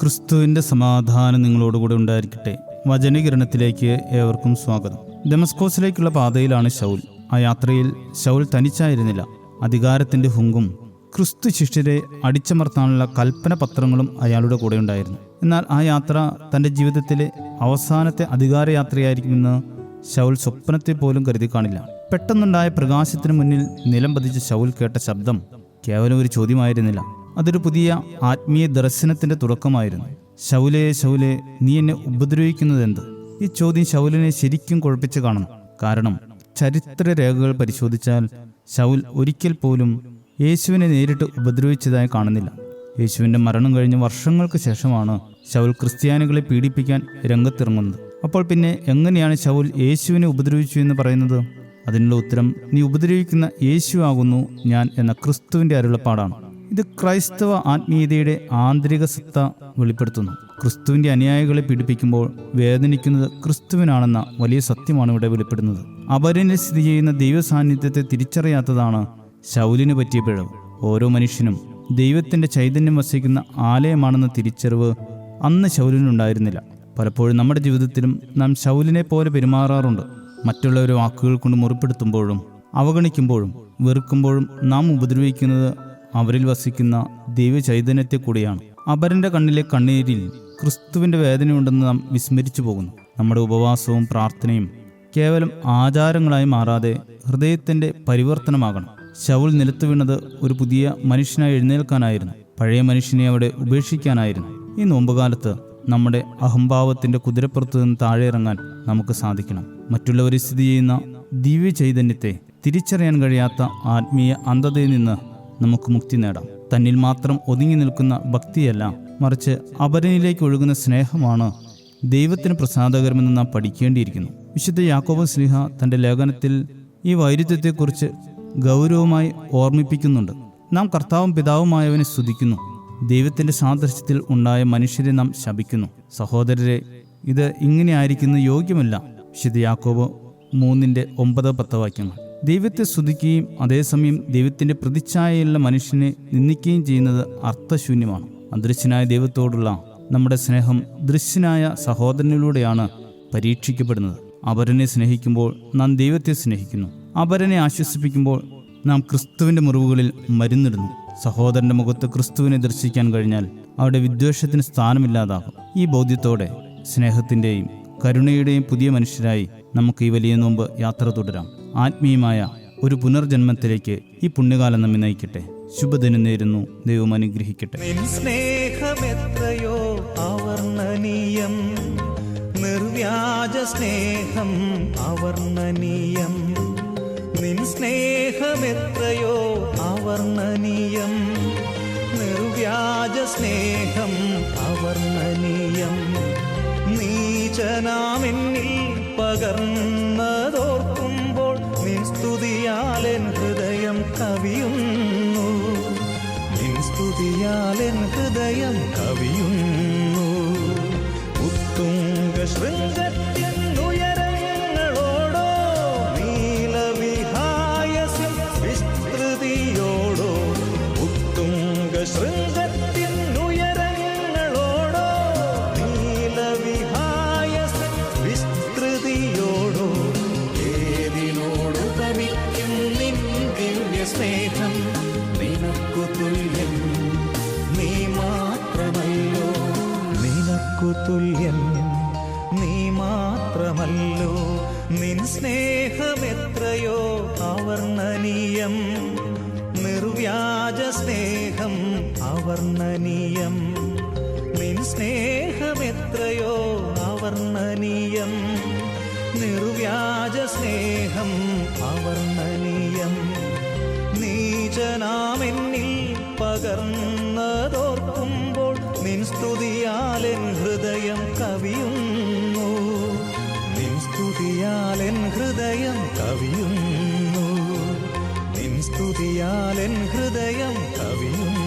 ക്രിസ്തുവിൻ്റെ സമാധാനം നിങ്ങളോടുകൂടെ ഉണ്ടായിരിക്കട്ടെ. വചനകിരണത്തിലേക്ക് ഏവർക്കും സ്വാഗതം. ദമസ്കോസിലേക്കുള്ള പാതയിലാണ് ശൗൽ. ആ യാത്രയിൽ ശൗൽ തനിച്ചായിരുന്നില്ല. അധികാരത്തിൻ്റെ ഹുങ്കും ക്രിസ്തു ശിഷ്യരെ അടിച്ചമർത്താനുള്ള കൽപ്പന പത്രങ്ങളും അയാളുടെ കൂടെ ഉണ്ടായിരുന്നു. എന്നാൽ ആ യാത്ര തൻ്റെ ജീവിതത്തിലെ അവസാനത്തെ അധികാരയാത്രയായിരിക്കുമെന്ന് ശൗൽ സ്വപ്നത്തെ പോലും കരുതി കാണില്ല. പെട്ടെന്നുണ്ടായ പ്രകാശത്തിന് മുന്നിൽ നിലം പതിച്ച ശൗൽ കേട്ട ശബ്ദം കേവലം ഒരു ചോദ്യമായിരുന്നില്ല. അതൊരു പുതിയ ആത്മീയ ദർശനത്തിന്റെ തുടക്കമായിരുന്നു. ശൗലേ, ശൗലേ, നീ എന്നെ ഉപദ്രവിക്കുന്നതെന്ത്? ഈ ചോദ്യം ശൗലിനെ ശരിക്കും കുഴപ്പിച്ച് കാണണം. കാരണം ചരിത്ര രേഖകൾ പരിശോധിച്ചാൽ ശൗൽ ഒരിക്കൽ പോലും യേശുവിനെ നേരിട്ട് ഉപദ്രവിച്ചതായി കാണുന്നില്ല. യേശുവിൻ്റെ മരണം കഴിഞ്ഞ് വർഷങ്ങൾക്ക് ശേഷമാണ് ശൗൽ ക്രിസ്ത്യാനികളെ പീഡിപ്പിക്കാൻ രംഗത്തിറങ്ങുന്നത്. അപ്പോൾ പിന്നെ എങ്ങനെയാണ് ശൗൽ യേശുവിനെ ഉപദ്രവിച്ചു എന്ന് പറയുന്നത്? അതിനുള്ള ഉത്തരം, നീ ഉപദ്രവിക്കുന്ന യേശു ആകുന്നു ഞാൻ എന്ന ക്രിസ്തുവിൻ്റെ അരുളപ്പാടാണ്. ഇത് ക്രൈസ്തവ ആത്മീയതയുടെ ആന്തരിക സത്ത വെളിപ്പെടുത്തുന്നു. ക്രിസ്തുവിൻ്റെ അനുയായികളെ പീഡിപ്പിക്കുമ്പോൾ വേദനിക്കുന്നത് ക്രിസ്തുവിനാണെന്ന വലിയ സത്യമാണ് ഇവിടെ വെളിപ്പെടുന്നത്. അപരനിൽ സ്ഥിതി ചെയ്യുന്ന ദൈവ സാന്നിധ്യത്തെ തിരിച്ചറിയാത്തതാണ് ശൗലിന് പറ്റിയ പിഴവ്. ഓരോ മനുഷ്യനും ദൈവത്തിൻ്റെ ചൈതന്യം വസിക്കുന്ന ആലയമാണെന്ന തിരിച്ചറിവ് അന്ന് ശൗലിനുണ്ടായിരുന്നില്ല. പലപ്പോഴും നമ്മുടെ ജീവിതത്തിലും നാം ശൗലിനെ പോലെ പെരുമാറാറുണ്ട്. മറ്റുള്ളവരെ വാക്കുകൾ കൊണ്ട് മുറിപ്പെടുത്തുമ്പോഴും അവഗണിക്കുമ്പോഴും വെറുക്കുമ്പോഴും നാം ഉപദ്രവിക്കുന്നത് അവരിൽ വസിക്കുന്ന ദൈവ ചൈതന്യത്തെ കൂടിയാണ്. അപരന്റെ കണ്ണിലെ കണ്ണീരിൽ ക്രിസ്തുവിൻ്റെ വേദനയുണ്ടെന്ന് നാം വിസ്മരിച്ചു പോകുന്നു. നമ്മുടെ ഉപവാസവും പ്രാർത്ഥനയും കേവലം ആചാരങ്ങളായി മാറാതെ ഹൃദയത്തിൻ്റെ പരിവർത്തനമാകണം. ശൗൽ നിലത്ത് വീണത് ഒരു പുതിയ മനുഷ്യനായി എഴുന്നേൽക്കാനായിരുന്നു. പഴയ മനുഷ്യനെ അവിടെ ഉപേക്ഷിക്കാനായിരുന്നു. ഈ നോമ്പുകാലത്ത് നമ്മുടെ അഹംഭാവത്തിൻ്റെ കുതിരപ്പുറത്ത് നിന്ന് താഴെ ഇറങ്ങാൻ നമുക്ക് സാധിക്കണം. മറ്റുള്ളവരെ സ്ഥിതി ചെയ്യുന്ന ദിവ്യ ചൈതന്യത്തെ തിരിച്ചറിയാൻ കഴിയാത്ത ആത്മീയ അന്ധതയിൽ നിന്ന് നമുക്ക് മുക്തി നേടാം. തന്നിൽ മാത്രം ഒതുങ്ങി നിൽക്കുന്ന ഭക്തിയല്ല, മറിച്ച് അപരനിലേക്ക് ഒഴുകുന്ന സ്നേഹമാണ് ദൈവത്തിന് പ്രസാദകരമെന്ന് നാം പഠിക്കേണ്ടിയിരിക്കുന്നു. വിശുദ്ധ യാക്കോബ് ശ്ലീഹ തൻ്റെ ലേഖനത്തിൽ ഈ വൈരുദ്ധ്യത്തെക്കുറിച്ച് ഗൗരവമായി ഓർമ്മിപ്പിക്കുന്നുണ്ട്. നാം കർത്താവും പിതാവുമായവനെ സ്തുതിക്കുന്നു, ദൈവത്തിൻ്റെ സാദൃശ്യത്തിൽ ഉണ്ടായ മനുഷ്യരെ നാം ശപിക്കുന്നു. സഹോദരരെ, ഇത് ഇങ്ങനെ ആയിരിക്കുന്നത് യോഗ്യമല്ല. വിശുദ്ധ യാക്കോബ് 3:9-10 വാക്യങ്ങൾ. ദൈവത്തെ സ്തുതിക്കുകയും അതേസമയം ദൈവത്തിൻ്റെ പ്രതിച്ഛായയുള്ള മനുഷ്യനെ നിന്ദിക്കുകയും ചെയ്യുന്നത് അർത്ഥശൂന്യമാണ്. അദൃശ്യനായ ദൈവത്തോടുള്ള നമ്മുടെ സ്നേഹം ദൃശ്യനായ സഹോദരനിലൂടെയാണ് പരീക്ഷിക്കപ്പെടുന്നത്. അപരനെ സ്നേഹിക്കുമ്പോൾ നാം ദൈവത്തെ സ്നേഹിക്കുന്നു. അപരനെ ആശ്വസിപ്പിക്കുമ്പോൾ നാം ക്രിസ്തുവിൻ്റെ മുറിവുകളിൽ മരുന്നിടുന്നു. സഹോദരൻ്റെ മുഖത്ത് ക്രിസ്തുവിനെ ദർശിക്കാൻ കഴിഞ്ഞാൽ അവിടെ വിദ്വേഷത്തിന് സ്ഥാനമില്ലാതാകും. ഈ ബോധ്യത്തോടെ സ്നേഹത്തിൻ്റെയും കരുണയുടെയും പുതിയ മനുഷ്യരായി നമുക്ക് ഈ വലിയ നോമ്പ് യാത്ര തുടരാം. ആത്മീയമായ ഒരു പുനർജന്മത്തിലേക്ക് ഈ പുണ്യകാലം നമ്മെ നയിക്കട്ടെ. ശുഭദിനം നേരുന്നു. ദൈവം അനുഗ്രഹിക്കട്ടെ. സ്നേഹമെത്രയോ അവർണ്ണനീയം, നിർവ്യാജ സ്നേഹം അവർണ്ണനീയം. നിൻ സ്നേഹമെത്രയോ അവർണ്ണനീയം, നിർവ്യാജ സ്നേഹം അവർണ്ണനീയം. നീചനാമെന്നിൽ പകർന്നതോർക്കുമ്പോൾ നിൻ സ്തുതിയാലെൻ ഹൃദയം കവിയുന്നു, നിൻ സ്തുതിയാലെൻ ഹൃദയം കവിയുന്നു. ഉത്തുംഗ ശൃംഗത്തിനുയരങ്ങളോടോ നീലവിഹായസ്യം വിസ്തൃതിയോടോ, ഉത്തുംഗ ശൃംഗത്തിനുയരങ്ങളോടോ നീലവിഹായസ്യം വിസ്തൃതിയോടോ, ഏതിനോടു തവിക്കും നിൻ ദിവ്യ സ്നേഹം നിനക്കു തുല്യം നീ മാത്രമല്ലോ, നിനക്കു തുല്യം നീ മാത്രമല്ലോ. നിൻ സ്നേഹമെത്രയോ അവർണ്ണനീയം, നിർവ്യാജ സ്നേഹം അവർണ്ണനീയം. നിൻ സ്നേഹമെത്രയോ അവർണ്ണനീയം, നിർവ്യാജ സ്നേഹം അവർണ്ണനീയം. നീചനാമെന്നിൽ പകർന്നതോർക്കുമ്പോൾ നിൻ സ്തുതിയാലെൻ ഹൃദയം കവിയുന്നു, നിൻ സ്തുതിയാലെൻ ഹൃദയം കവിയുന്നു, നിൻ സ്തുതിയാലെൻ ഹൃദയം കവിയുന്നു.